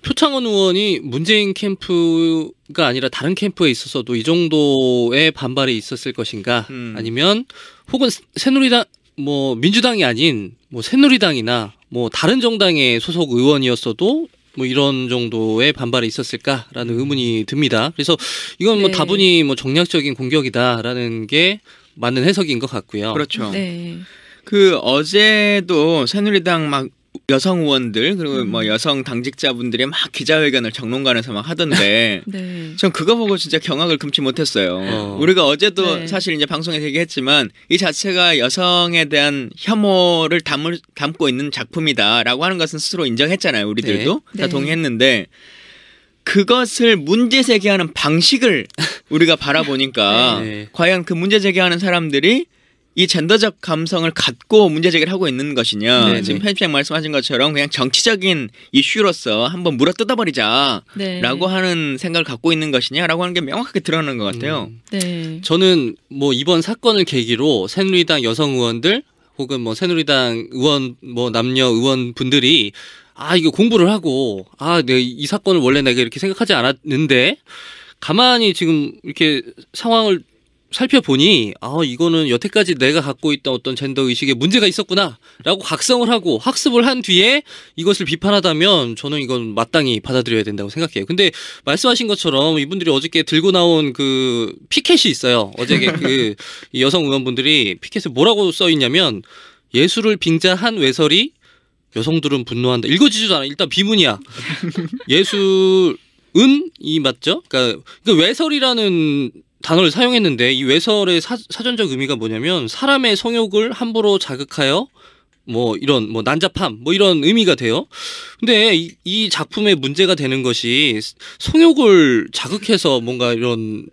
표창원 의원이 문재인 캠프가 아니라 다른 캠프에 있어서도 이 정도의 반발이 있었을 것인가? 아니면 혹은 새누리당 뭐 민주당이 아닌 뭐 새누리당이나 뭐 다른 정당의 소속 의원이었어도 뭐 이런 정도의 반발이 있었을까라는 의문이 듭니다. 그래서 이건 뭐 다분히 뭐 정략적인 공격이다라는 게 맞는 해석인 것 같고요. 그렇죠. 네. 그 어제도 새누리당 막 여성 의원들 그리고 뭐 여성 당직자분들이 막 기자회견을 정론관에서 막 하던데 네. 전 그거 보고 진짜 경악을 금치 못했어요. 우리가 어제도 사실 이제 방송에서 얘기했지만 이 자체가 여성에 대한 혐오를 담고 있는 작품이다라고 하는 것은 스스로 인정했잖아요. 우리들도 다 동의했는데 그것을 문제 제기하는 방식을 우리가 바라보니까 과연 그 문제 제기하는 사람들이 이 젠더적 감성을 갖고 문제 제기를 하고 있는 것이냐. 지금 편집장 말씀하신 것처럼 그냥 정치적인 이슈로서 한번 물어 뜯어버리자라고 하는 생각을 갖고 있는 것이냐라고 하는 게 명확하게 드러나는 것 같아요. 저는 뭐 이번 사건을 계기로 새누리당 여성 의원들 혹은 뭐 새누리당 의원 뭐 남녀 의원분들이 이거 공부를 하고 이 사건을 원래 내가 이렇게 생각하지 않았는데 가만히 지금 이렇게 상황을 살펴보니 이거는 여태까지 내가 갖고 있던 어떤 젠더 의식에 문제가 있었구나라고 각성을 하고 학습을 한 뒤에 이것을 비판하다면 저는 이건 마땅히 받아들여야 된다고 생각해요. 근데 말씀하신 것처럼 이분들이 어저께 들고 나온 그 피켓이 있어요. 어저께 그 여성 의원분들이 피켓에 뭐라고 써 있냐면 예술을 빙자한 외설이 여성들은 분노한다. 읽어지지도 않아. 일단 비문이야. 예술은 이 맞죠? 그러니까 외설이라는 단어를 사용했는데 이 외설의 사전적 의미가 뭐냐면 사람의 성욕을 함부로 자극하여 뭐 이런 뭐 난잡함 뭐 이런 의미가 돼요. 근데 이 작품의 문제가 되는 것이 성욕을 자극해서 뭔가 이런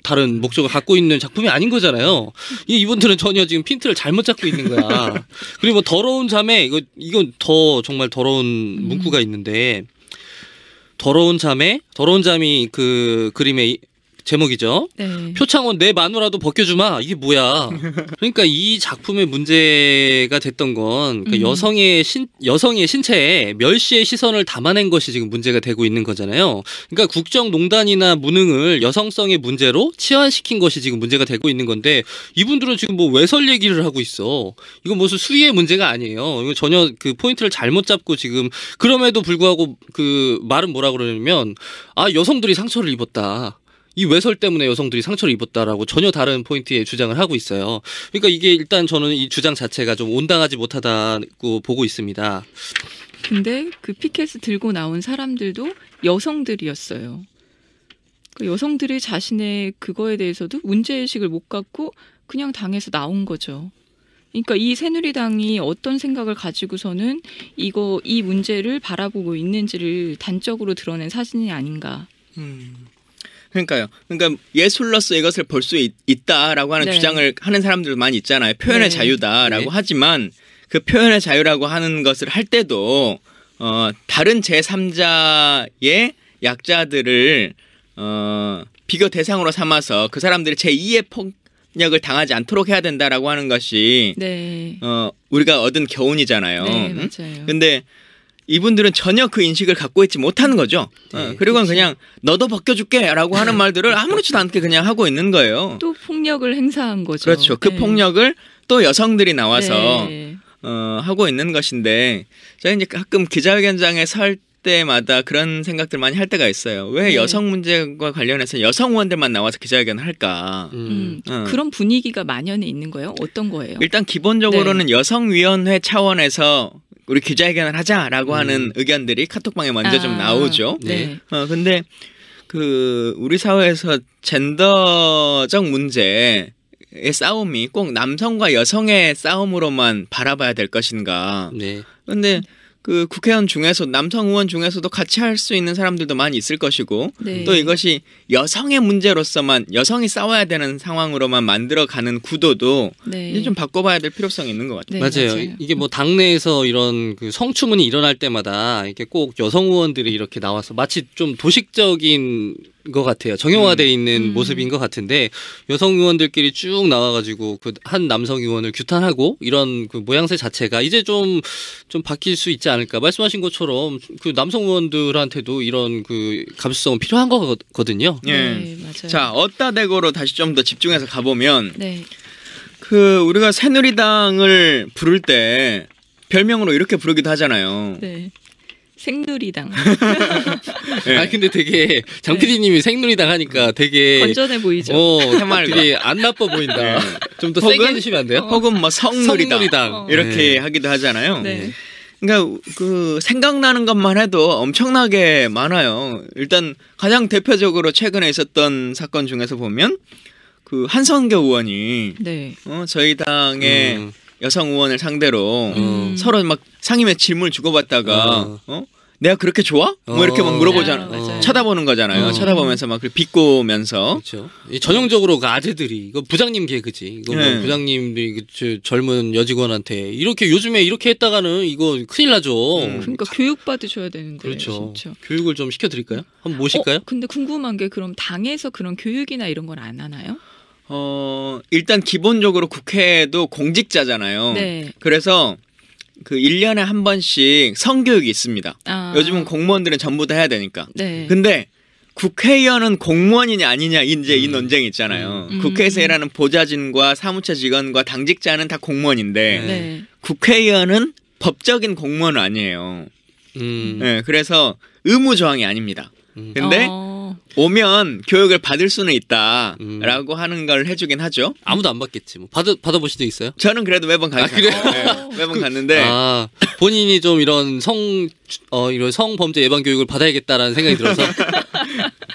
다른 목적을 갖고 있는 작품이 아닌 거잖아요. 이분들은 전혀 지금 핀트를 잘못 잡고 있는 거야. 그리고 뭐 더러운 자매 이건 더 정말 더러운 문구가 있는데 더러운 잠이 그 그림의 제목이죠. 표창원 내 마누라도 벗겨주마. 이게 뭐야? 그러니까 이 작품의 문제가 됐던 건 그러니까 여성의 신체에 멸시의 시선을 담아낸 것이 지금 문제가 되고 있는 거잖아요. 그러니까 국정농단이나 무능을 여성성의 문제로 치환시킨 것이 지금 문제가 되고 있는 건데 이분들은 지금 뭐 외설 얘기를 하고 있어. 이건 무슨 수위의 문제가 아니에요. 이거 전혀 그 포인트를 잘못 잡고 지금 그럼에도 불구하고 그 말은 뭐라 그러냐면 여성들이 상처를 입었다. 이 외설 때문에 여성들이 상처를 입었다라고 전혀 다른 포인트에 주장을 하고 있어요. 그러니까 이게 일단 저는 이 주장 자체가 좀 온당하지 못하다고 보고 있습니다. 근데 그 피켓을 들고 나온 사람들도 여성들이었어요. 그 여성들이 자신의 그거에 대해서도 문제의식을 못 갖고 그냥 당에서 나온 거죠. 그러니까 이 새누리당이 어떤 생각을 가지고서는 이 문제를 바라보고 있는지를 단적으로 드러낸 사진이 아닌가. 그러니까요. 그러니까 예술로서 이것을 볼 수 있다라고 하는 주장을 하는 사람들 많이 있잖아요. 표현의 자유다라고 하지만 그 표현의 자유라고 하는 것을 할 때도 다른 제3자의 약자들을 비교 대상으로 삼아서 그 사람들이 제2의 폭력을 당하지 않도록 해야 된다라고 하는 것이 우리가 얻은 교훈이잖아요. 맞아요. 근데 이분들은 전혀 그 인식을 갖고 있지 못하는 거죠. 그리고는 그냥 너도 벗겨줄게 라고 하는 말들을 아무렇지도 않게 그냥 하고 있는 거예요. 또 폭력을 행사한 거죠. 그렇죠. 그 폭력을 또 여성들이 나와서 하고 있는 것인데 제가 이제 가끔 기자회견장에 설 때마다 그런 생각들 많이 할 때가 있어요. 왜 여성 문제와 관련해서 여성 의원들만 나와서 기자회견을 할까? 그런 분위기가 만연해 있는 거예요? 어떤 거예요? 일단 기본적으로는 여성위원회 차원에서 우리 기자회견을 하자라고 하는 의견들이 카톡방에 먼저 좀 나오죠. 근데 그 우리 사회에서 젠더적 문제의 싸움이 꼭 남성과 여성의 싸움으로만 바라봐야 될 것인가? 근데 그 국회의원 중에서 남성 의원 중에서도 같이 할 수 있는 사람들도 많이 있을 것이고 또 이것이 여성의 문제로서만 여성이 싸워야 되는 상황으로만 만들어가는 구도도 이제 좀 바꿔봐야 될 필요성이 있는 것 같아요. 맞아요. 이게 뭐 당내에서 이런 그 성추문이 일어날 때마다 이렇게 꼭 여성 의원들이 이렇게 나와서 마치 좀 도식적인 것 같아요. 정형화돼 있는 모습인 것 같은데 여성 의원들끼리 쭉 나와가지고 그 한 남성 의원을 규탄하고 이런 그 모양새 자체가 이제 좀 바뀔 수 있지 않을까. 말씀하신 것처럼 그 남성 의원들한테도 이런 그 감수성은 필요한 거거든요. 예. 네, 맞아요. 자, 어따 대고로 다시 좀 더 집중해서 가보면 네. 그 우리가 새누리당을 부를 때 별명으로 이렇게 부르기도 하잖아요. 네. 생누리당. 예. 아 근데 되게 장 PD님이 생누리당 하니까 되게 건전해 보이죠. 해맑아. 되게 안 나빠 보인다. 좀 더 세게 해주시면 안 돼요? 혹은 뭐 성누리당, 성누리당. 이렇게 네. 하기도 하잖아요. 네. 그러니까 그 생각나는 것만 해도 엄청나게 많아요. 일단 가장 대표적으로 최근에 있었던 사건 중에서 보면 그 한성교 의원이 네. 저희 당의 여성 의원을 상대로 서로 막 상임의 질문을 주고받다가 내가 그렇게 좋아? 뭐 이렇게 막 물어보잖아. 맞아요. 쳐다보는 거잖아요. 쳐다보면서 막 비꼬면서. 그렇죠. 이 전형적으로 그 아재들이 이거 부장님 개그지. 이거 뭐 네. 부장님들이 그 젊은 여직원한테 이렇게 요즘에 이렇게 했다가는 이거 큰일 나죠. 그러니까 교육 받으셔야 되는데. 그렇죠. 진짜. 교육을 좀 시켜드릴까요? 한번 모실까요? 근데 궁금한 게 그럼 당에서 그런 교육이나 이런 건 안 하나요? 일단 기본적으로 국회도 공직자잖아요. 네. 그래서 그 1년에 한 번씩 성교육이 있습니다. 아. 요즘은 공무원들은 전부 다 해야 되니까. 네. 근데 국회의원은 공무원이냐 아니냐 이제 이 논쟁이 있잖아요. 국회에서 일하는 보좌진과 사무처 직원과 당직자는 다 공무원인데 네. 국회의원은 법적인 공무원은 아니에요. 네, 그래서 의무 조항이 아닙니다. 근데 오면 교육을 받을 수는 있다라고 하는 걸 해주긴 하죠. 아무도 안 받겠지. 뭐 받아보신 적 있어요? 저는 그래도 매번 가요. 그래요? 네, 매번 갔는데 아 본인이 좀 이런 이런 성범죄 예방 교육을 받아야겠다라는 생각이 들어서.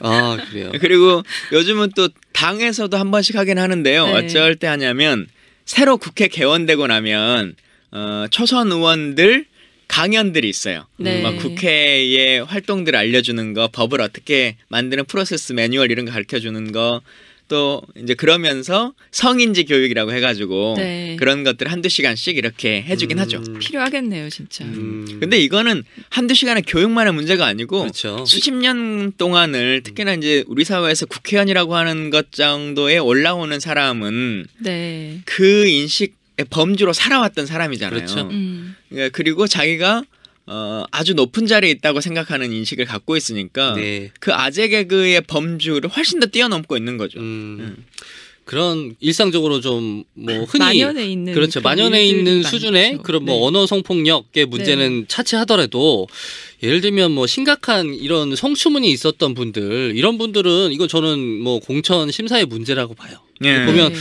아 그래요. 그리고 요즘은 또 당에서도 한 번씩 하긴 하는데요. 네. 어쩔 때 하냐면 새로 국회 개원되고 나면 초선 의원들 강연들이 있어요. 네. 막 국회의 활동들을 알려주는 거, 법을 어떻게 만드는 프로세스 매뉴얼 이런 거 가르쳐주는 거, 또 이제 그러면서 성인지 교육이라고 해가지고 네. 그런 것들 한두 시간씩 이렇게 해주긴 하죠. 필요하겠네요, 진짜. 근데 이거는 한두 시간의 교육만의 문제가 아니고 그렇죠. 수십 년 동안을 특히나 이제 우리 사회에서 국회의원이라고 하는 것 정도에 올라오는 사람은 네. 그 인식의 범주로 살아왔던 사람이잖아요. 그렇죠. 그리고 자기가 아주 높은 자리에 있다고 생각하는 인식을 갖고 있으니까 네. 그 아재 개그의 범주를 훨씬 더 뛰어넘고 있는 거죠. 그런 일상적으로 좀 뭐 흔히 만연해 있는 그렇죠. 그런 만연해 일들이 있는 많죠. 수준의 그런 뭐 네. 언어 성폭력의 문제는 차치하더라도 예를 들면 뭐 심각한 이런 성추문이 있었던 분들 이런 분들은 이거 저는 뭐 공천 심사의 문제라고 봐요. 예. 보면 네.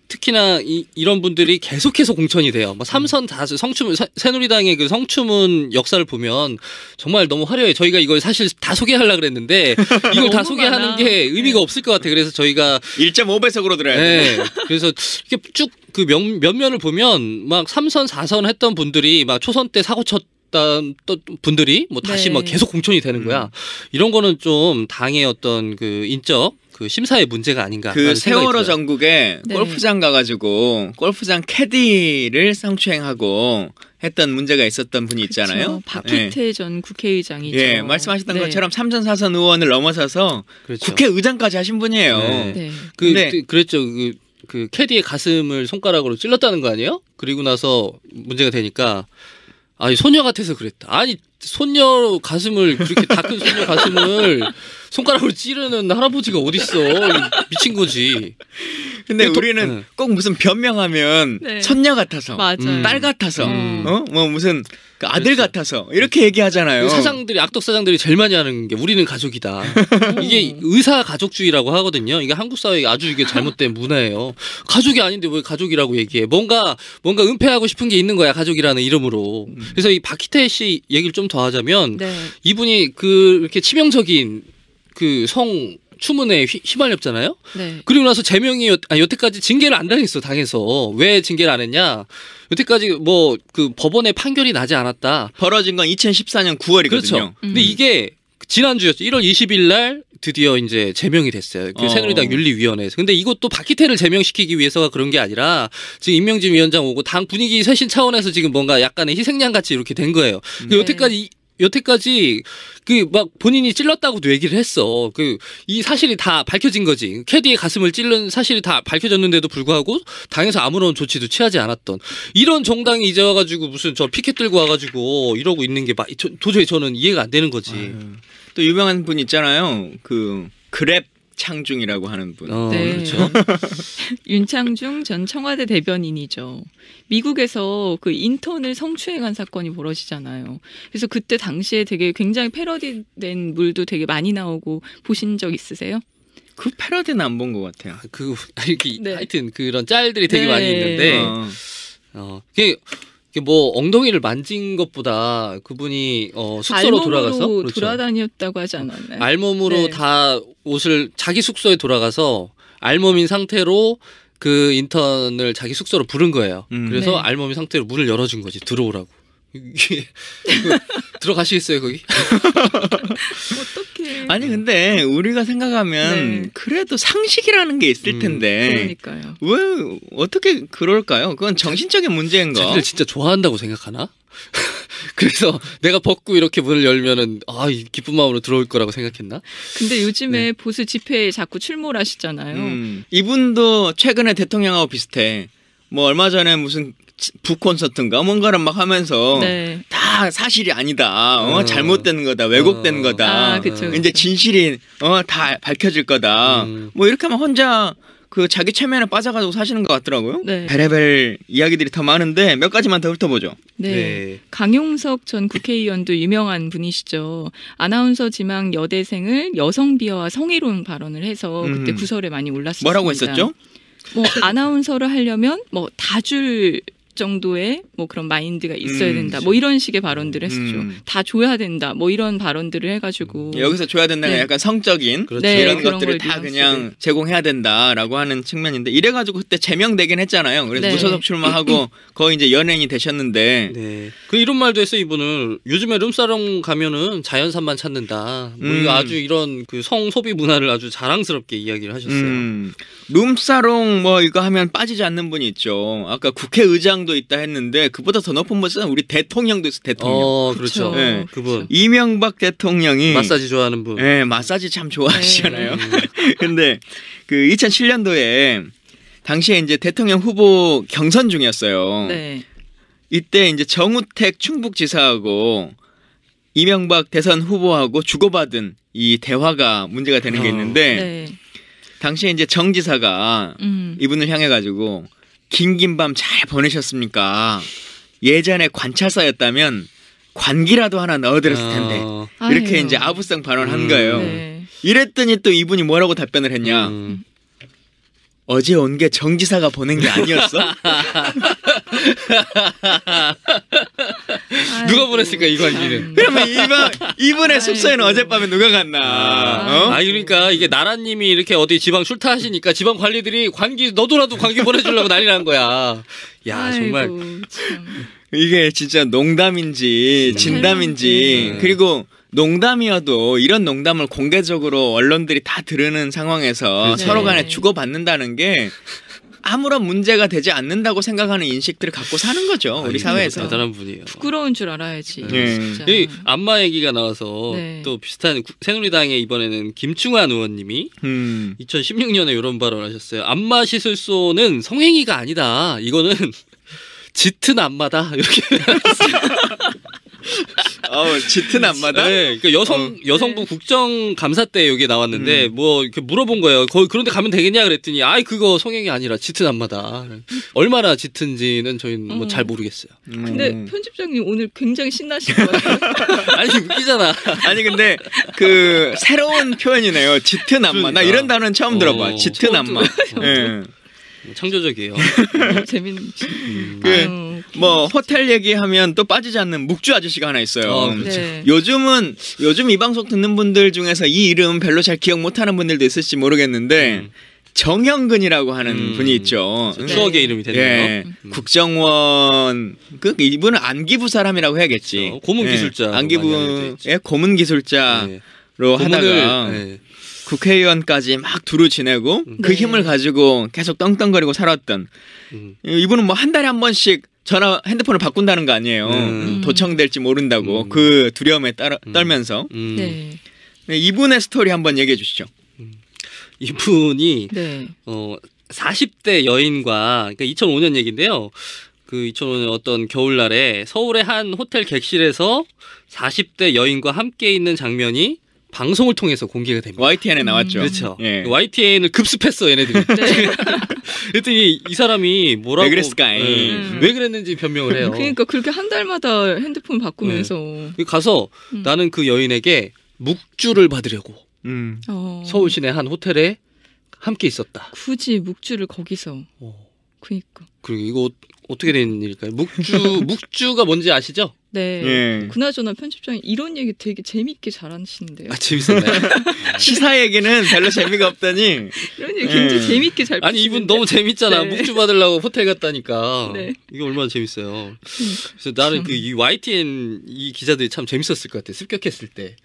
특히나 이런 분들이 계속해서 공천이 돼요. 뭐 삼선 다수 성추문 새누리당의 그 성추문 역사를 보면 정말 너무 화려해. 저희가 이걸 사실 다 소개하려고 그랬는데 이걸 다 너무 소개하는 많아. 게 의미가 없을 것 같아요. 그래서 저희가 1.5배속으로 들어야 돼. 네. 그래서 이렇게 쭉 그 면면을 보면 막 3선, 4선 했던 분들이 막 초선 때 사고 쳤던 분들이 뭐 다시 네. 막 계속 공천이 되는 거야. 이런 거는 좀 당의 어떤 그 인적 그 심사의 문제가 아닌가. 그 세월호 전국에 네. 골프장 가가지고 골프장 캐디를 성추행하고 했던 문제가 있었던 분이 있잖아요. 그렇죠. 박희태 전 국회의장이죠. 예, 말씀하셨던 네. 것처럼 3선, 4선 의원을 넘어서서 그렇죠. 국회의장까지 하신 분이에요. 네. 네. 그 그랬죠. 그 캐디의 가슴을 손가락으로 찔렀다는 거 아니에요? 그리고 나서 문제가 되니까 아니 소녀 같아서 그랬다. 아니 소녀 가슴을 그렇게 다 큰 소녀 가슴을 손가락으로 찌르는 할아버지가 어딨어? 미친 거지. 근데 또- 우리는 네. 꼭 무슨 변명하면 네. 손녀 같아서, 맞아요. 딸 같아서, 뭐 무슨 그 아들 그렇죠. 같아서 이렇게 얘기하잖아요. 사장들이 악덕 사장들이 제일 많이 하는 게 우리는 가족이다. 이게 의사 가족주의라고 하거든요. 이게 한국 사회에 아주 이게 잘못된 문화예요. 가족이 아닌데 왜 가족이라고 얘기해? 뭔가 은폐하고 싶은 게 있는 거야 가족이라는 이름으로. 그래서 이 박희태 씨 얘기를 좀 더 하자면 네. 이분이 그렇게 치명적인 그 성 추문에 휘말렸잖아요. 네. 그리고 나서 제명이 여태까지 징계를 안 당했어 당해서. 왜 징계를 안 했냐? 여태까지 뭐 그 법원의 판결이 나지 않았다. 벌어진 건 2014년 9월이거든요. 그렇죠. 근데 이게 지난주였죠. 1월 20일 날 드디어 이제 제명이 됐어요. 그 새누리당 윤리위원회에서. 근데 이것도 박희태를 제명시키기 위해서가 그런 게 아니라 지금 임명진 위원장 오고 당 분위기 쇄신 차원에서 지금 뭔가 약간의 희생양 같이 이렇게 된 거예요. 네. 여태까지 여태까지 그 막 본인이 찔렀다고도 얘기를 했어. 그 이 사실이 다 밝혀진 거지. 캐디의 가슴을 찔른 사실이 다 밝혀졌는데도 불구하고 당에서 아무런 조치도 취하지 않았던 이런 정당이 이제 와가지고 무슨 저 피켓 들고 와가지고 이러고 있는 게 도저히 저는 이해가 안 되는 거지. 또 유명한 분 있잖아요. 그 그랩 창중이라고 하는 분. 네. 그렇죠. 윤창중 전 청와대 대변인이죠. 미국에서 그 인턴을 성추행한 사건이 벌어지잖아요. 그래서 그때 당시에 되게 굉장히 패러디된 물도 되게 많이 나오고 보신 적 있으세요? 그 패러디는 안 본 것 같아요. 네. 하여튼 그런 짤들이 되게 네. 많이 있는데 그게 뭐 엉덩이를 만진 것보다 그분이 숙소로 돌아가서 그렇죠. 돌아다녔다고 하지 않았나요? 알몸으로 네. 다 옷을 자기 숙소에 돌아가서 알몸인 상태로 그 인턴을 자기 숙소로 부른 거예요. 그래서 네. 알몸인 상태로 문을 열어준 거지. 들어오라고. 이게 들어가시겠어요 거기? 어떻게? 아니 근데 우리가 생각하면 네. 그래도 상식이라는 게 있을 텐데 그러니까요. 왜 어떻게 그럴까요? 그건 정신적인 문제인가? 자기를 진짜 좋아한다고 생각하나? 그래서 내가 벗고 이렇게 문을 열면은 이 기쁜 마음으로 들어올 거라고 생각했나? 근데 요즘에 네. 보수 집회에 자꾸 출몰 하시잖아요. 이분도 최근에 대통령하고 비슷해. 뭐 얼마 전에 무슨 북콘서트인가 뭔가를 막 하면서 네. 다 사실이 아니다. 잘못된 거다. 왜곡된 거다. 아, 그쵸, 이제 그쵸. 진실이 다 밝혀질 거다. 뭐 이렇게 하면 혼자 그 자기 체면에 빠져가지고 사시는 것 같더라고요. 네. 베레벨 이야기들이 더 많은데 몇 가지만 더 훑어보죠. 네. 강용석 전 국회의원도 유명한 분이시죠. 아나운서 지망 여대생을 여성 비하와 성희롱 발언을 해서 그때 구설에 많이 올랐습니다. 뭐라고 했었죠? 뭐 아나운서를 하려면 뭐 다 줄 정도의 뭐 그런 마인드가 있어야 된다. 뭐 이런 식의 발언들을 했었죠. 다 줘야 된다. 뭐 이런 발언들을 해가지고 여기서 줘야 된다는 네. 약간 성적인 그렇죠. 네, 이런 그런 것들을 걸 다 뉘앙스를. 그냥 제공해야 된다라고 하는 측면인데 이래가지고 그때 제명되긴 했잖아요. 그래서 네. 무소속 출마하고 거의 이제 연예인이 되셨는데 네. 그 이런 말도 했어 이분은 요즘에 룸사롱 가면은 자연산만 찾는다. 뭐 이거 아주 이런 그 성소비 문화를 아주 자랑스럽게 이야기를 하셨어요. 룸사롱 뭐 이거 하면 빠지지 않는 분이 있죠. 아까 국회의장도 있다 했는데 그보다 더 높은 분은 우리 대통령도 있어. 대통령. 그렇죠. 네. 그분 이명박 대통령이 마사지 좋아하는 분. 네, 마사지 참 좋아하시잖아요. 네. 근데 그 2007년도에 당시에 이제 대통령 후보 경선 중이었어요. 네. 이때 이제 정우택 충북지사하고 이명박 대선 후보하고 주고받은 이 대화가 문제가 되는 게 있는데 네. 당시에 이제 정 지사가 이분을 향해 가지고 긴 밤 잘 보내셨습니까? 예전에 관찰사였다면 관기라도 하나 넣어드렸을 텐데 이렇게 아유. 이제 아부성 발언한 거예요. 네. 이랬더니 또 이분이 뭐라고 답변을 했냐? 어제 온 게 정 지사가 보낸 게 아니었어? 누가 보냈을까 이 관기는? 그러면 이분의 숙소에는 어젯밤에 누가 갔나? 그러니까 이게 나라님이 이렇게 어디 지방 출타하시니까 지방 관리들이 관기 너도라도 관기 보내주려고 난리 난 거야. 야 정말 참. 이게 진짜 농담인지 진담인지 그리고 농담이어도 이런 농담을 공개적으로 언론들이 다 들으는 상황에서 그렇죠. 서로 간에 네. 주고받는다는 게 아무런 문제가 되지 않는다고 생각하는 인식들을 갖고 사는 거죠. 우리 사회에서. 대단한 분이에요. 부끄러운 줄 알아야지. 네. 진짜. 이 안마 얘기가 나와서 네. 또 비슷한 새누리당에 이번에는 김충환 의원님이 2016년에 이런 발언하셨어요. 안마 시술소는 성행위가 아니다. 이거는 짙은 안마다 이렇게. 짙은 안마다? 네, 그러니까 여성부 국정감사 때 여기 나왔는데 뭐 이렇게 물어본 거예요. 그런데 가면 되겠냐 그랬더니 그거 성행이 아니라 짙은 안마다. 얼마나 짙은지는 저희는 뭐 잘 모르겠어요. 근데 편집장님 오늘 굉장히 신나신 거예요. 아니 웃기잖아. 아니 근데 그 새로운 표현이네요. 짙은 안마. 나 이런 단어는 처음 들어봐. 짙은 안마. 예. 창조적이에요. 재밌는. 뭐 호텔 얘기하면 또 빠지지 않는 묵주 아저씨가 하나 있어요. 그렇죠. 네. 요즘 이 방송 듣는 분들 중에서 이 이름 별로 잘 기억 못하는 분들도 있을지 모르겠는데 정형근이라고 하는 분이 있죠. 추억의 이름이 됐네요. 예. 국정원 이분은 안기부 사람이라고 해야겠지. 그렇죠. 고문 기술자. 예. 안기부의 고문 기술자로 네. 하다가 네. 국회의원까지 막 두루 지내고 그 네. 힘을 가지고 계속 떵떵거리고 살았던 이분은 뭐 한 달에 한 번씩 핸드폰을 바꾼다는 거 아니에요. 도청될지 모른다고 그 두려움에 떨면서. 네. 네, 이분의 스토리 한번 얘기해 주시죠. 이분이 네. 40대 여인과 그러니까 2005년 얘기인데요. 그 2005년 어떤 겨울날에 서울의 한 호텔 객실에서 40대 여인과 함께 있는 장면이 방송을 통해서 공개가 됩니다. YTN에 나왔죠. 그렇죠. 예. YTN을 급습했어 얘네들이. 네. 그랬더니 이 사람이 뭐라고 왜 그랬을까? 왜 그랬는지 변명을 해요. 그러니까 그렇게 한 달마다 핸드폰 바꾸면서 가서 나는 그 여인에게 묵주를 받으려고 서울 시내 한 호텔에 함께 있었다. 굳이 묵주를 거기서. 그러니까. 그리고 이거 어떻게 된 일일까요? 묵주가 뭔지 아시죠? 네. 예. 그나저나 편집장이 이런 얘기 되게 재밌게 잘하시는데요. 아, 재밌었나요? 시사 얘기는 별로 재미가 없다니. 이런 얘기 굉장히 재밌게 잘. 아니 이분 너무 재밌잖아. 네. 묵주 받으려고 호텔 갔다니까. 네. 이게 얼마나 재밌어요. 그래서 나는 그 이 YTN 이 기자들이 참 재밌었을 것 같아. 습격했을 때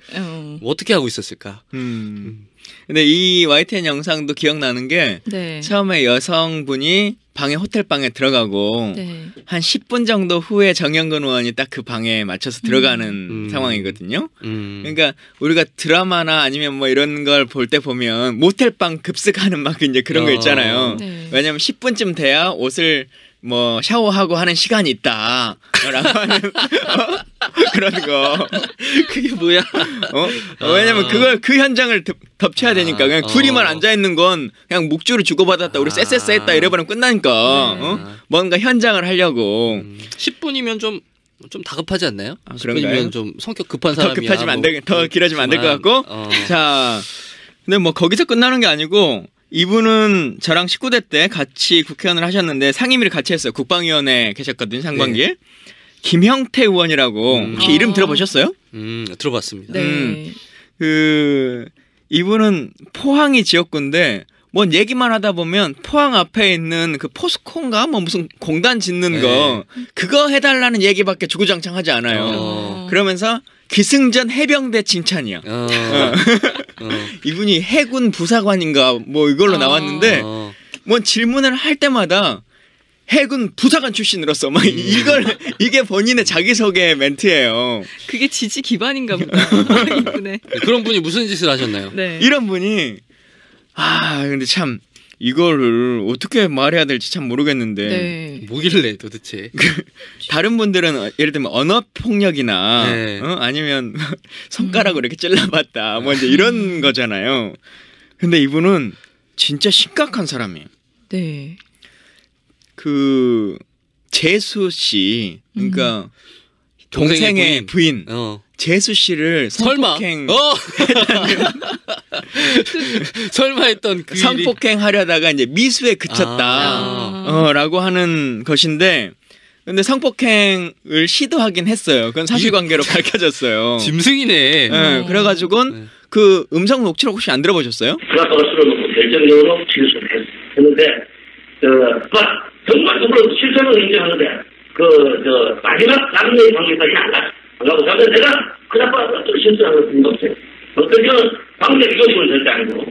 뭐 어떻게 하고 있었을까. 근데 이 YTN 영상도 기억나는 게 네. 처음에 여성분이 호텔 방에 들어가고 네. 한 10분 정도 후에 정영근 의원이 딱 그 방에 맞춰서 들어가는 상황이거든요. 그러니까 우리가 드라마나 아니면 뭐 이런 걸 볼 때 보면 모텔방 급습하는 막 이제 그런 거 있잖아요. 네. 왜냐면 10분쯤 돼야 옷을 뭐 샤워하고 하는 시간이 있다. 라고 하는 그런 거. 그게 뭐야? 왜냐면 그걸 그 현장을 덮쳐야 되니까 그냥 둘이만 앉아 있는 건 그냥 묵주를 주고받았다. 우리 쎄쎄쎄 했다 이래버리면 끝나니까. 뭔가 현장을 하려고. 10분이면 좀 다급하지 않나요? 그런가요? 10분이면 좀 성격 급한 사람이야. 더 급하지면 안 돼. 더 길어지면 안 될 것 같고. 자, 근데 뭐 거기서 끝나는 게 아니고 이분은 저랑 19대 때 같이 국회의원을 하셨는데 상임위를 같이 했어요. 국방위원회 계셨거든요. 상반기에. 네. 김형태 의원이라고 혹시 이름 들어보셨어요? 들어봤습니다. 네. 이분은 포항이 지역구인데 뭔 얘기만 하다 보면 포항 앞에 있는 그 포스코인가 뭐 무슨 공단 짓는 거 그거 해달라는 얘기밖에 주구장창하지 않아요. 그러면서 기승전 해병대 칭찬이야. 이분이 해군 부사관인가 뭐 이걸로 나왔는데 뭔 질문을 할 때마다 해군 부사관 출신으로서 막 이게 본인의 자기소개 멘트예요. 그게 지지 기반인가 보다. 이분의. 그런 분이 무슨 짓을 하셨나요? 네. 이런 분이 근데 참 이거를 어떻게 말해야 될지 참 모르겠는데 네. 뭐길래 도대체 다른 분들은 예를 들면 언어폭력이나 네. 아니면 손가락으로 이렇게 찔러봤다 뭐 이제 이런 거잖아요. 근데 이분은 진짜 심각한 사람이에요. 네. 그 재수 씨 그러니까 동생의 부인 재수 씨를 성폭행 설마 했던 그 성폭행 하려다가 이제 미수에 그쳤다라고 하는 것인데 근데 성폭행을 시도하긴 했어요. 그건 사실관계로 밝혀졌어요. 짐승이네. 네, 그래가지고 그 음성 녹취록 혹시 안 들어보셨어요? 플라토가 술을 먹고 결정적으로 실수를 했는데 정말 실수를 인정하는데 마지막 남녀의 관계까지 안 가고 그런데 내가 그나마 어떤 실수하는 건 없어요. 어떤 방제 비교식은 절대 아니고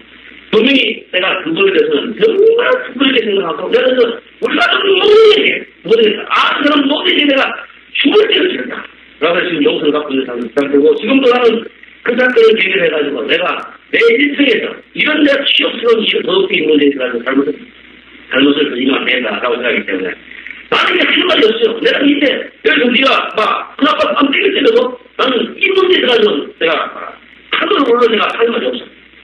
분명히 내가 그거에 대해서는 정말 특별하게 생각하고 내가 우리가 좀 그 사람 못되지 내가 죽을 때를 치른다. 라고 지금 용서를 갖고 있는 상태고 지금도 나는 그 사건을 계기를 해가지고 내가 내 인생에서 이런 내가 취업스러운 일을 더럽게 있는 문제에 가지고 잘못을 인정을 안 된다라고 생각하기 때문에 나는 그냥 할 말이 없어요. 내가 이제 여기서 네가 막 그나마 안 되길 때도 나는 이 문제에 가지고 내가 하늘을 올려 내가 할 말이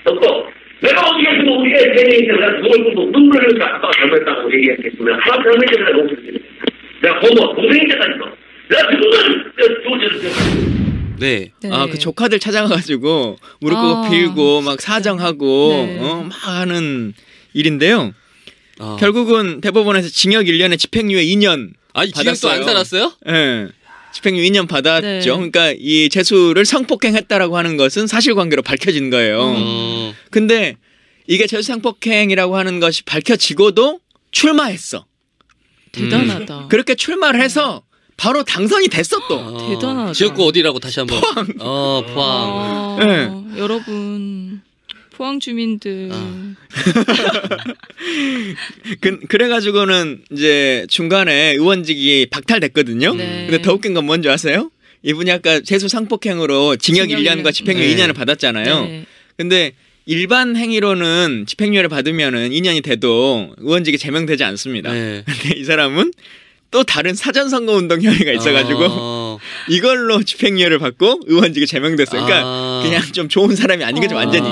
없고 내가 어떻게 해서 우리 애 대행인데 내가 누굴 보고 눈물을 흘리니까 아빠가 잘못했다고 얘기했겠으면 하나 잘못했을 때 내가 목소리 내가 고모 동생인데까지도 내가 정말 좋은 네. 그 조카들 찾아가가지고 무릎 꿇고 빌고 막 사정하고 막 하는 일인데요. 결국은 대법원에서 징역 1년에 집행유예 2년 받았어요. 안 살았어요? 네. 집행유예 2년 받았죠. 네. 그러니까 이 재수를 성폭행했다라고 하는 것은 사실관계로 밝혀진 거예요. 근데 이게 재수 성폭행이라고 하는 것이 밝혀지고도 출마했어. 대단하다. 그렇게 출마를 해서 바로 당선이 됐어 또. 대단하다. 지역구 어디라고 다시 한번. 포항. 네. 여러분 포항 주민들. 그래가지고는 이제 중간에 의원직이 박탈됐거든요. 네. 근데 더 웃긴 건 뭔지 아세요? 이분이 아까 세수 상폭행으로 징역 1년과 집행유예 네. 2년을 받았잖아요. 네. 근데 일반 행위로는 집행유예를 받으면은 2년이 돼도 의원직이 제명되지 않습니다. 네. 근데 이 사람은 또 다른 사전선거운동 혐의가 있어가지고 이걸로 집행유예를 받고 의원직에 제명됐어요. 그러니까 그냥 좀 좋은 사람이 아닌 거죠, 완전히.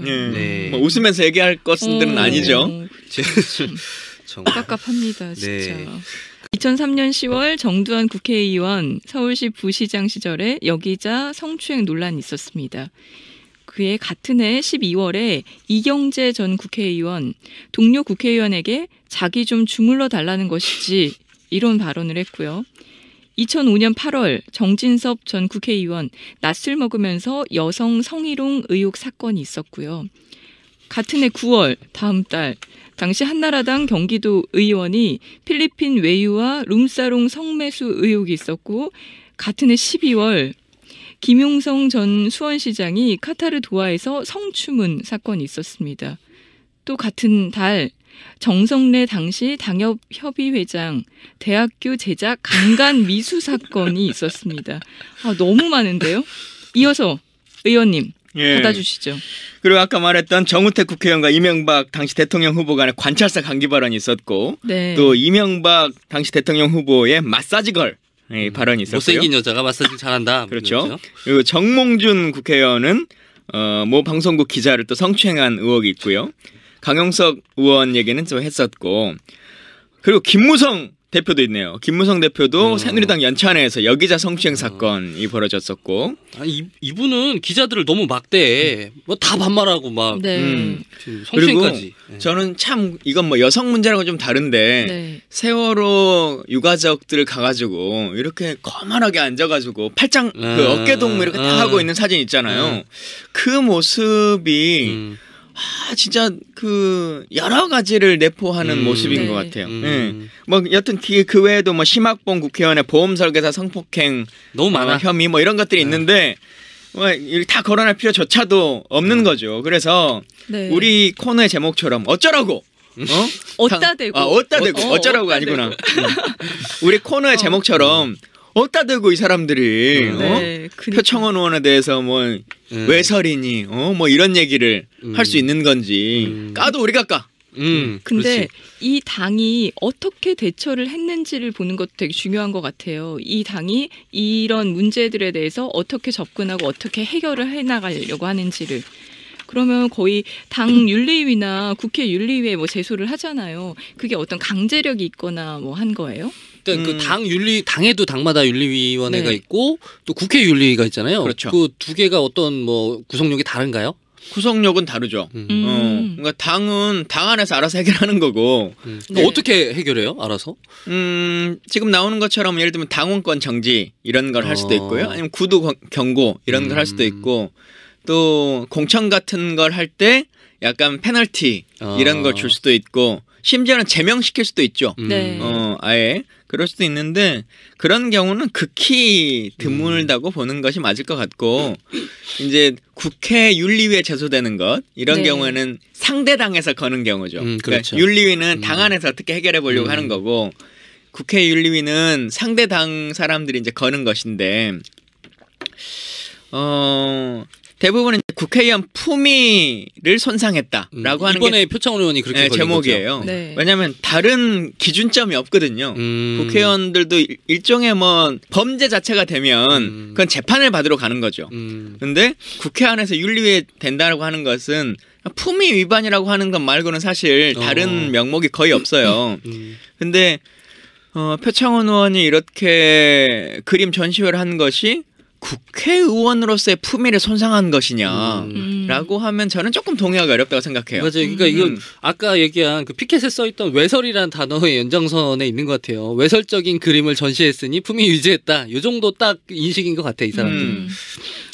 예. 네. 뭐 웃으면서 얘기할 것들은 아니죠. 정말. 깝깝합니다, 진짜. 네. 2003년 10월 정두환 국회의원 서울시 부시장 시절에 여기자 성추행 논란이 있었습니다. 그해 같은 해 12월에 이경재 전 국회의원 동료 국회의원에게 자기 좀 주물러 달라는 것이지 이런 발언을 했고요. 2005년 8월 정진섭 전 국회의원 낯을 먹으면서 여성 성희롱 의혹 사건이 있었고요. 같은 해 9월 다음 달 당시 한나라당 경기도 의원이 필리핀 외유와 룸사롱 성매수 의혹이 있었고 같은 해 12월 김용성 전 수원시장이 카타르 도하에서 성추문 사건이 있었습니다. 또 같은 달 정성래 당시 당협협의회장 대학교 제자 강간 미수 사건이 있었습니다. 너무 많은데요. 이어서 의원님 받아주시죠. 그리고 아까 말했던 정우택 국회의원과 이명박 당시 대통령 후보 간의 관찰사 감기 발언이 있었고 네. 또 이명박 당시 대통령 후보의 마사지걸 발언이 있었고요. 못생긴 여자가 마사지 잘한다. 그렇죠. 그리고 정몽준 국회의원은 모 방송국 기자를 또 성추행한 의혹이 있고요. 강용석 의원 얘기는 좀 했었고 그리고 김무성 대표도 있네요. 김무성 대표도 새누리당 연찬회에서 여기자 성추행 사건이 벌어졌었고 이분은 기자들을 너무 막대해. 뭐 다 반말하고 막 네. 성추행까지. 그리고 저는 참 이건 뭐 여성 문제라고 좀 다른데 네. 세월호 유가족들 가가지고 이렇게 거만하게 앉아가지고 팔짱 그 어깨 동무 이렇게 다 하고 있는 사진 있잖아요. 그 모습이 진짜 그 여러 가지를 내포하는 모습인 네. 것 같아요. 뭐 여튼 그 외에도 뭐 심학봉 국회의원의 보험 설계사 성폭행 너무 많아. 혐의 뭐 이런 것들이 있는데 뭐 이렇게 다 거론할 필요조차도 없는 거죠. 그래서 네. 우리 코너의 제목처럼 어쩌라고. 어따 대고. 어따 대고. 어쩌라고가 아니구나. 우리 코너의 제목처럼 어따 대고 이 사람들이 네, 표창원 의원에 대해서 뭐 외설이니 뭐 이런 얘기를 할 수 있는 건지 까도 우리가 까. 근데 그렇지. 이 당이 어떻게 대처를 했는지를 보는 것도 되게 중요한 것 같아요. 이 당이 이런 문제들에 대해서 어떻게 접근하고 어떻게 해결을 해나가려고 하는지를. 그러면 거의 당 윤리위나 국회 윤리위에 뭐 제소를 하잖아요. 그게 어떤 강제력이 있거나 뭐 한 거예요? 그러니까 그 당 윤리 당에도 당마다 윤리위원회가 네. 있고 또 국회 윤리위가 있잖아요. 그렇죠. 그 두 개가 어떤 뭐 구성력이 다른가요? 구성력은 다르죠. 그러니까 당은 당 안에서 알아서 해결하는 거고. 네. 어떻게 해결해요? 알아서? 지금 나오는 것처럼 예를 들면 당원권 정지 이런 걸 할 수도 있고요. 아니면 구두 경고 이런 걸 할 수도 있고 또 공천 같은 걸 할 때 약간 페널티 이런 걸 줄 수도 있고 심지어는 제명시킬 수도 있죠. 네. 아예 그럴 수도 있는데 그런 경우는 극히 드물다고 보는 것이 맞을 것 같고 이제 국회 윤리위에 제소되는 것 이런 네. 경우에는 상대 당에서 거는 경우죠. 그렇죠. 그러니까 윤리위는 당 안에서 어떻게 해결해 보려고 하는 거고 국회 윤리위는 상대 당 사람들이 이제 거는 것인데 대부분은 이제 국회의원 품위를 손상했다라고 하는 이번에 게 표창원 의원이 그렇게 걸린 제목이에요. 거죠. 네. 왜냐하면 다른 기준점이 없거든요. 국회의원들도 일종의 뭐 범죄 자체가 되면 그건 재판을 받으러 가는 거죠. 근데 국회 안에서 윤리위에 된다고 하는 것은 품위 위반이라고 하는 것 말고는 사실 다른 명목이 거의 없어요. 근데 표창원 의원이 이렇게 그림 전시회를 한 것이 국회의원으로서의 품위를 손상한 것이냐라고 하면 저는 조금 동의하기 어렵다고 생각해요. 맞아요. 그러니까 이건 아까 얘기한 그 피켓에 써있던 외설이라는 단어의 연장선에 있는 것 같아요. 외설적인 그림을 전시했으니 품위 유지했다. 이 정도 딱 인식인 것 같아 이 사람들.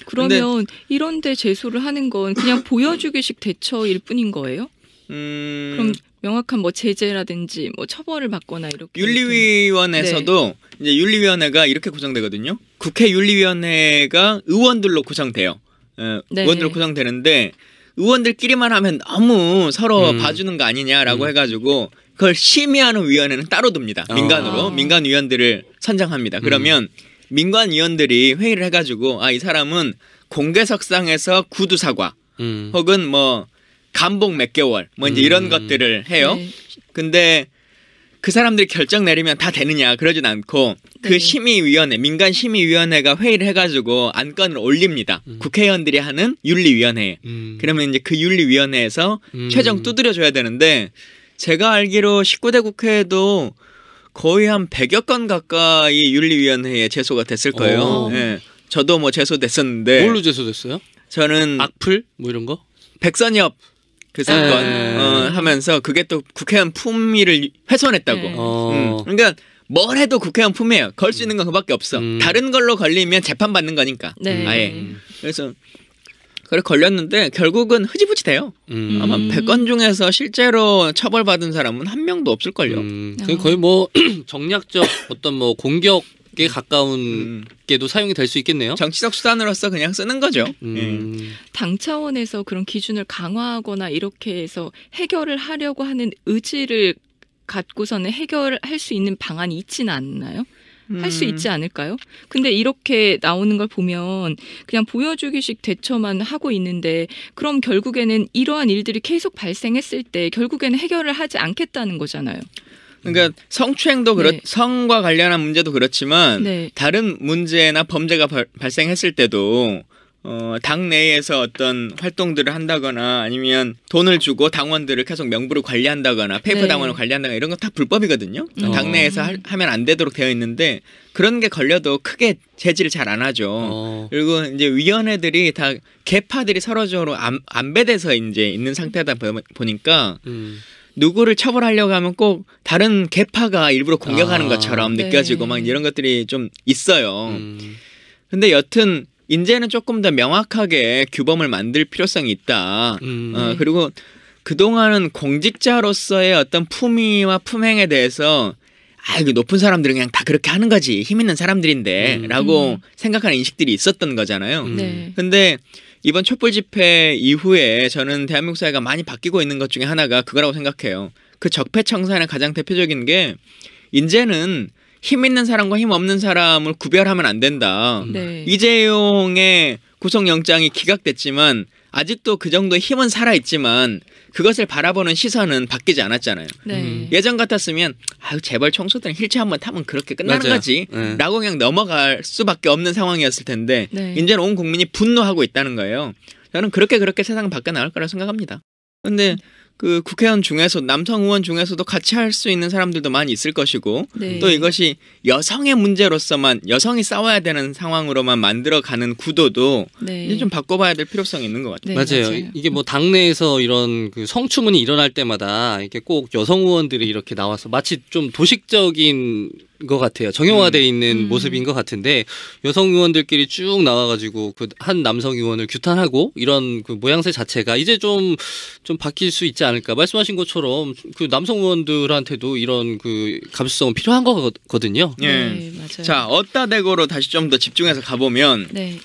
그러면 이런데 제소를 하는 건 그냥 보여주기식 대처일 뿐인 거예요? 그럼 명확한 뭐 제재라든지 뭐 처벌을 받거나 이렇게 윤리위원회에서도 이제 윤리위원회가 이렇게 구성되거든요. 국회 윤리위원회가 의원들로 구성돼요. 네. 의원들로 구성되는데 의원들끼리만 하면 너무 서로 봐주는 거 아니냐라고 해가지고 그걸 심의하는 위원회는 따로 둡니다. 민간으로 민간 위원들을 선정합니다. 그러면 민간 위원들이 회의를 해가지고 이 사람은 공개석상에서 구두 사과 혹은 뭐 감복 몇 개월 뭐 이제 이런 것들을 해요. 네. 근데 그 사람들이 결정 내리면 다 되느냐 그러진 않고 그 네. 심의위원회 민간 심의위원회가 회의를 해가지고 안건을 올립니다. 국회의원들이 하는 윤리위원회에. 그러면 이제 그 윤리위원회에서 최종 두드려줘야 되는데 제가 알기로 19대 국회에도 거의 한 100여 건 가까이 윤리위원회에 제소가 됐을 거예요. 예. 저도 뭐 제소됐었는데 뭘로 제소됐어요? 저는 악플 뭐 이런 거? 백선엽 그 사건 하면서 그게 또 국회의원 품위를 훼손했다고. 네. 그러니까 뭘 해도 국회의원 품위예요. 걸 수 있는 건 그밖에 없어. 다른 걸로 걸리면 재판받는 거니까. 네. 아예. 그래서 그래 걸렸는데 결국은 흐지부지 돼요. 아마 100건 중에서 실제로 처벌받은 사람은 한 명도 없을걸요. 거의 뭐 정략적 어떤 뭐 공격에 가까운 게도 사용이 될 수 있겠네요. 정치적 수단으로서 그냥 쓰는 거죠. 당 차원에서 그런 기준을 강화하거나 이렇게 해서 해결을 하려고 하는 의지를 갖고서는 해결할 수 있는 방안이 있지는 않나요? 할 수 있지 않을까요? 근데 이렇게 나오는 걸 보면 그냥 보여주기식 대처만 하고 있는데 그럼 결국에는 이러한 일들이 계속 발생했을 때 결국에는 해결을 하지 않겠다는 거잖아요. 그러니까 성추행도 네. 성과 관련한 문제도 그렇지만 네. 다른 문제나 범죄가 발생했을 때도 당 내에서 어떤 활동들을 한다거나 아니면 돈을 주고 당원들을 계속 명부를 관리한다거나 페이퍼 네. 당원을 관리한다거나 이런 건 다 불법이거든요. 당 내에서 하면 안 되도록 되어 있는데 그런 게 걸려도 크게 제지를 잘 안 하죠. 그리고 이제 위원회들이 다 계파들이 서로적으로 안배돼서 이제 있는 상태다 보니까 누구를 처벌하려고 하면 꼭 다른 계파가 일부러 공격하는 것처럼 네. 느껴지고 막 이런 것들이 좀 있어요. 근데 여튼 이제는 조금 더 명확하게 규범을 만들 필요성이 있다. 그리고 그동안은 공직자로서의 어떤 품위와 품행에 대해서 이거 높은 사람들은 그냥 다 그렇게 하는 거지. 힘 있는 사람들인데 라고 생각하는 인식들이 있었던 거잖아요. 네. 근데 이번 촛불 집회 이후에 저는 대한민국 사회가 많이 바뀌고 있는 것 중에 하나가 그거라고 생각해요. 그 적폐청산의 가장 대표적인 게 이제는 힘 있는 사람과 힘 없는 사람을 구별하면 안 된다. 네. 이재용의 구속영장이 기각됐지만 아직도 그 정도의 힘은 살아있지만 그것을 바라보는 시선은 바뀌지 않았잖아요. 네. 예전 같았으면 재벌 총수들은 힐체 한번 타면 그렇게 끝나는 맞아요. 거지 네. 라고 그냥 넘어갈 수밖에 없는 상황이었을 텐데 네. 이제는 온 국민이 분노하고 있다는 거예요. 저는 그렇게 세상은 바뀌어 나갈 거라고 생각합니다. 근데 그 국회의원 중에서 남성 의원 중에서도 같이 할 수 있는 사람들도 많이 있을 것이고 네. 또 이것이 여성의 문제로서만 여성이 싸워야 되는 상황으로만 만들어가는 구도도 네. 이제 좀 바꿔봐야 될 필요성이 있는 것 같아요. 네, 맞아요. 이게 뭐 당내에서 이런 그 성추문이 일어날 때마다 이렇게 꼭 여성 의원들이 이렇게 나와서 마치 좀 도식적인 것 같아요. 정형화되어 있는 모습인 것 같은데 여성 의원들끼리 쭉 나와가지고 그 한 남성 의원을 규탄하고 이런 그 모양새 자체가 이제 좀 바뀔 수 있지 않을까. 말씀하신 것처럼 그 남성 의원들한테도 이런 그 감수성은 필요한 거거든요. 예. 네, 맞아요. 자, 어따 대고로 다시 좀 더 집중해서 가보면 네.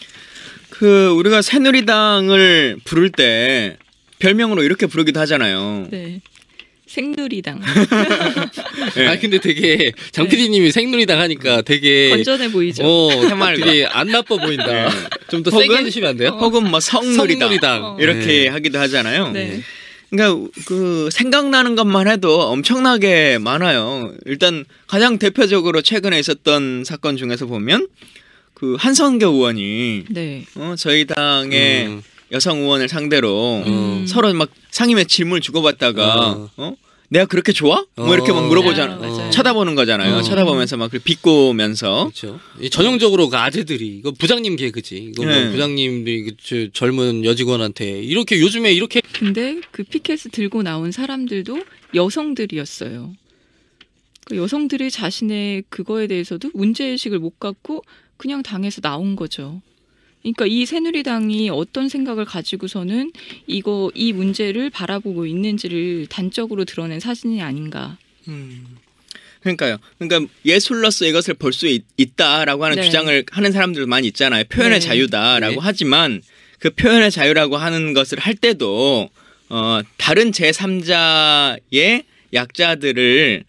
그 우리가 새누리당을 부를 때 별명으로 이렇게 부르기도 하잖아요. 네. 생누리당. 예. 아 근데 되게 장 PD님이 생누리당 하니까 되게 건전해 보이죠. 해맑아. 되게 안 나빠 보인다. 좀 더 세게 혹은- 해주시면 안 돼요? 혹은 뭐 성누리당 성누리당. 이렇게 네. 하기도 하잖아요. 네. 그러니까 그 생각나는 것만 해도 엄청나게 많아요. 일단 가장 대표적으로 최근에 있었던 사건 중에서 보면 그 한선교 의원이 네. 저희 당의 여성 의원을 상대로 서로 막 상임의 질문을 주고받다가 내가 그렇게 좋아? 뭐 이렇게 막 물어보잖아. 맞아요. 쳐다보는 거잖아요. 쳐다보면서 막 비꼬면서. 그렇죠. 이 전형적으로 그 아재들이 이거 부장님 개그지. 이거 뭐 네. 부장님들이 그 젊은 여직원한테 이렇게 요즘에 이렇게 근데 그 피켓을 들고 나온 사람들도 여성들이었어요. 그 여성들이 자신의 그거에 대해서도 문제의식을 못 갖고 그냥 당에서 나온 거죠. 그러니까 이 새누리당이 어떤 생각을 가지고서는 이 문제를 바라보고 있는지를 단적으로 드러낸 사진이 아닌가. 그러니까요. 그러니까 예술로서 이것을 볼 수 있다라고 하는 네. 주장을 하는 사람들도 많이 있잖아요. 표현의 네. 자유다라고 네. 하지만 그 표현의 자유라고 하는 것을 할 때도 다른 제3자의 약자들을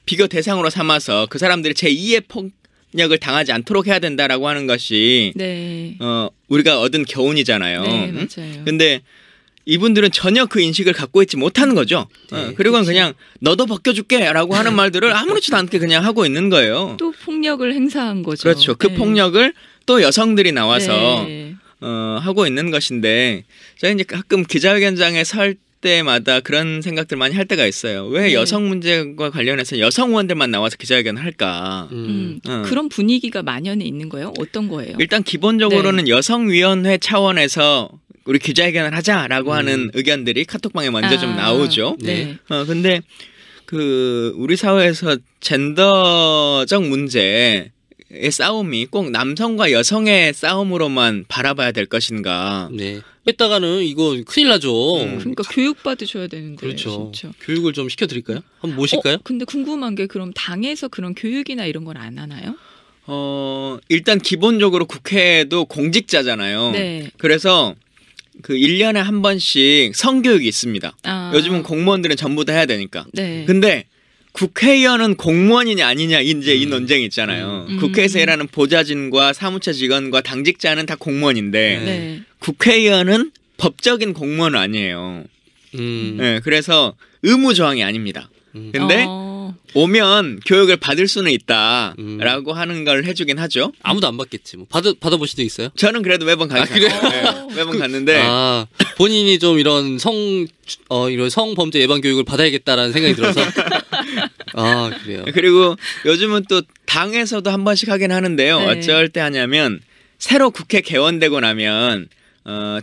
비교 대상으로 삼아서 그 사람들이 제2의 폭력을 당하지 않도록 해야 된다라고 하는 것이 네. 우리가 얻은 교훈이잖아요. 네, 맞아요. 근데 이분들은 전혀 그 인식을 갖고 있지 못하는 거죠. 네, 그리고는 그냥 너도 벗겨줄게라고 하는 말들을 아무렇지도 않게 그냥 하고 있는 거예요. 또 폭력을 행사한 거죠. 그렇죠. 그 네. 폭력을 또 여성들이 나와서 네. 하고 있는 것인데 제가 이제 가끔 기자회견장에 설 때마다 그런 생각들 많이 할 때가 있어요. 왜 네. 여성 문제와 관련해서 여성 의원들만 나와서 기자회견을 할까? 그런 분위기가 만연해 있는 거예요? 어떤 거예요? 일단 기본적으로는 여성위원회 차원에서 우리 기자회견을 하자라고 하는 의견들이 카톡방에 먼저 좀 나오죠. 네. 근데 그 우리 사회에서 젠더적 문제의 싸움이 꼭 남성과 여성의 싸움으로만 바라봐야 될 것인가? 네. 뺐다가는 이거 큰일 나죠. 그러니까 교육 받으셔야 되는데. 그렇죠. 진짜. 교육을 좀 시켜드릴까요? 한번 모실까요? 근데 궁금한 게 그럼 당에서 그런 교육이나 이런 걸 안 하나요? 일단 기본적으로 국회도 공직자잖아요. 네. 그래서 그 1년에 한 번씩 성교육이 있습니다. 요즘은 공무원들은 전부 다 해야 되니까. 네. 근데 국회의원은 공무원이냐 아니냐 이제 이 논쟁이 있잖아요. 국회에서 일하는 보좌진과 사무처 직원과 당직자는 다 공무원인데 네. 국회의원은 법적인 공무원은 아니에요. 네, 그래서 의무 조항이 아닙니다. 근데 오면 교육을 받을 수는 있다라고 하는 걸 해주긴 하죠. 아무도 안 받겠지. 뭐 받아보신 적 있어요? 저는 그래도 매번 가요. 그래요? 네, 매번 갔는데 본인이 좀 이런 이런 성범죄 예방 교육을 받아야겠다라는 생각이 들어서 그래요. 그리고 요즘은 또 당에서도 한 번씩 하긴 하는데요. 네. 어쩔 때 하냐면 새로 국회 개원되고 나면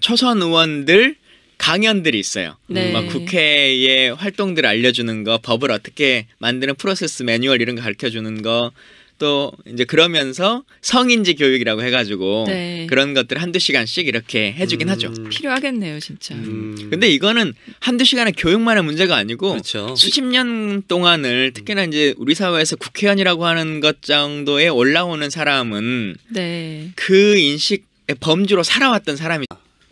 초선 의원들 강연들이 있어요. 네. 막 국회의 활동들을 알려주는 거, 법을 어떻게 만드는 프로세스 매뉴얼 이런 거 가르쳐주는 거, 또 이제 그러면서 성인지 교육이라고 해가지고 네. 그런 것들 한두 시간씩 이렇게 해주긴 하죠. 필요하겠네요, 진짜. 근데 이거는 한두 시간의 교육만의 문제가 아니고 그렇죠. 수십 년 동안을 특히나 이제 우리 사회에서 국회의원이라고 하는 것 정도에 올라오는 사람은 네. 그 인식의 범주로 살아왔던 사람이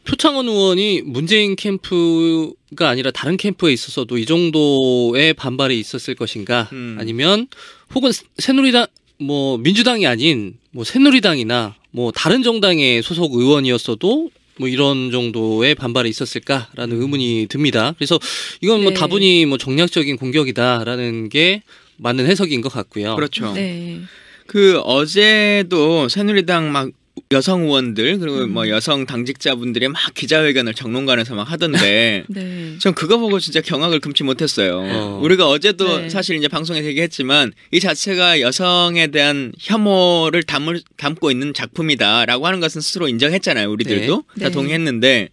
표창원 의원이 문재인 캠프가 아니라 다른 캠프에 있었어도 이 정도의 반발이 있었을 것인가? 아니면 혹은 새누리당 뭐 민주당이 아닌 뭐 새누리당이나 뭐 다른 정당의 소속 의원이었어도 뭐 이런 정도의 반발이 있었을까라는 의문이 듭니다. 그래서 이건 뭐 네. 다분히 뭐 정략적인 공격이다라는 게 맞는 해석인 것 같고요. 그렇죠. 네. 그 어제도 새누리당 막 여성 의원들 그리고 뭐 여성 당직자분들이 막 기자회견을 정론관에서 막 하던데 네. 전 그거 보고 진짜 경악을 금치 못했어요. 우리가 어제도 네. 사실 이제 방송에서 얘기했지만 이 자체가 여성에 대한 혐오를 담고 있는 작품이다라고 하는 것은 스스로 인정했잖아요. 우리들도 네. 다 동의했는데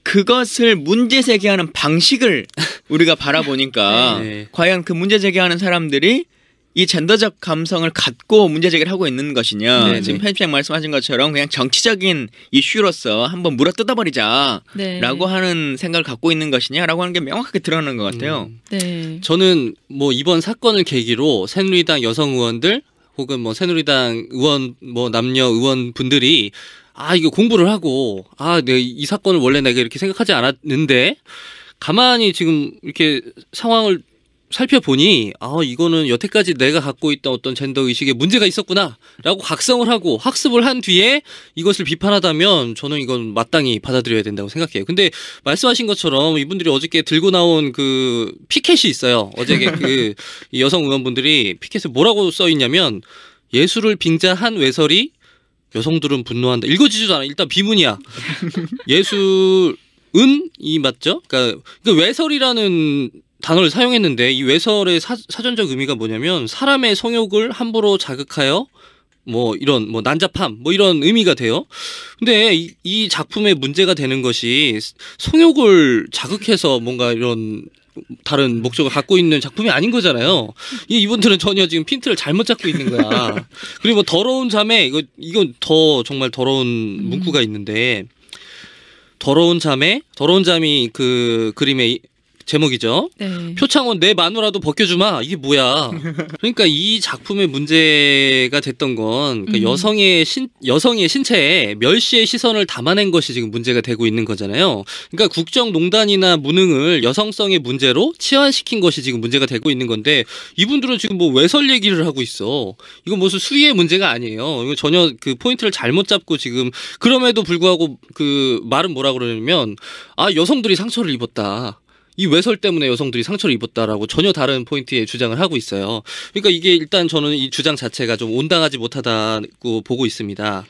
그것을 문제 제기하는 방식을 우리가 바라보니까 네. 과연 그 문제 제기하는 사람들이 이 젠더적 감성을 갖고 문제 제기를 하고 있는 것이냐. 네네. 지금 편집장 말씀하신 것처럼 그냥 정치적인 이슈로서 한번 물어 뜯어버리자라고 네. 하는 생각을 갖고 있는 것이냐라고 하는 게 명확하게 드러나는 것 같아요. 네. 저는 뭐 이번 사건을 계기로 새누리당 여성 의원들 혹은 뭐 새누리당 의원 뭐 남녀 의원분들이 이거 공부를 하고 내가 이 사건을 원래 내가 이렇게 생각하지 않았는데 가만히 지금 이렇게 상황을 살펴보니 이거는 여태까지 내가 갖고 있던 어떤 젠더 의식에 문제가 있었구나라고 각성을 하고 학습을 한 뒤에 이것을 비판하다면 저는 이건 마땅히 받아들여야 된다고 생각해요. 근데 말씀하신 것처럼 이분들이 어저께 들고 나온 그 피켓이 있어요. 어저께 그 여성 의원분들이 피켓에 뭐라고 써 있냐면 예술을 빙자한 외설이 여성들은 분노한다. 읽어지지도 않아. 일단 비문이야. 예술은 이 맞죠? 그러니까 외설이라는 단어를 사용했는데 이 외설의 사전적 의미가 뭐냐면 사람의 성욕을 함부로 자극하여 뭐 이런 뭐 난잡함 뭐 이런 의미가 돼요. 근데 이 작품의 문제가 되는 것이 성욕을 자극해서 뭔가 이런 다른 목적을 갖고 있는 작품이 아닌 거잖아요. 이분들은 전혀 지금 핀트를 잘못 잡고 있는 거야. 그리고 뭐 더러운 자매 이건 더 정말 더러운 문구가 있는데 더러운 잠이 그 그림에 제목이죠. 네. 표창원 내 마누라도 벗겨주마. 이게 뭐야? 그러니까 이 작품의 문제가 됐던 건 그러니까 여성의 신체에 멸시의 시선을 담아낸 것이 지금 문제가 되고 있는 거잖아요. 그러니까 국정농단이나 무능을 여성성의 문제로 치환시킨 것이 지금 문제가 되고 있는 건데 이분들은 지금 뭐 외설 얘기를 하고 있어. 이건 무슨 수위의 문제가 아니에요. 이거 전혀 그 포인트를 잘못 잡고 지금 그럼에도 불구하고 그 말은 뭐라 그러냐면 여성들이 상처를 입었다. 이 외설 때문에 여성들이 상처를 입었다라고 전혀 다른 포인트의 주장을 하고 있어요. 그러니까 이게 일단 저는 이 주장 자체가 좀 온당하지 못하다고 보고 있습니다.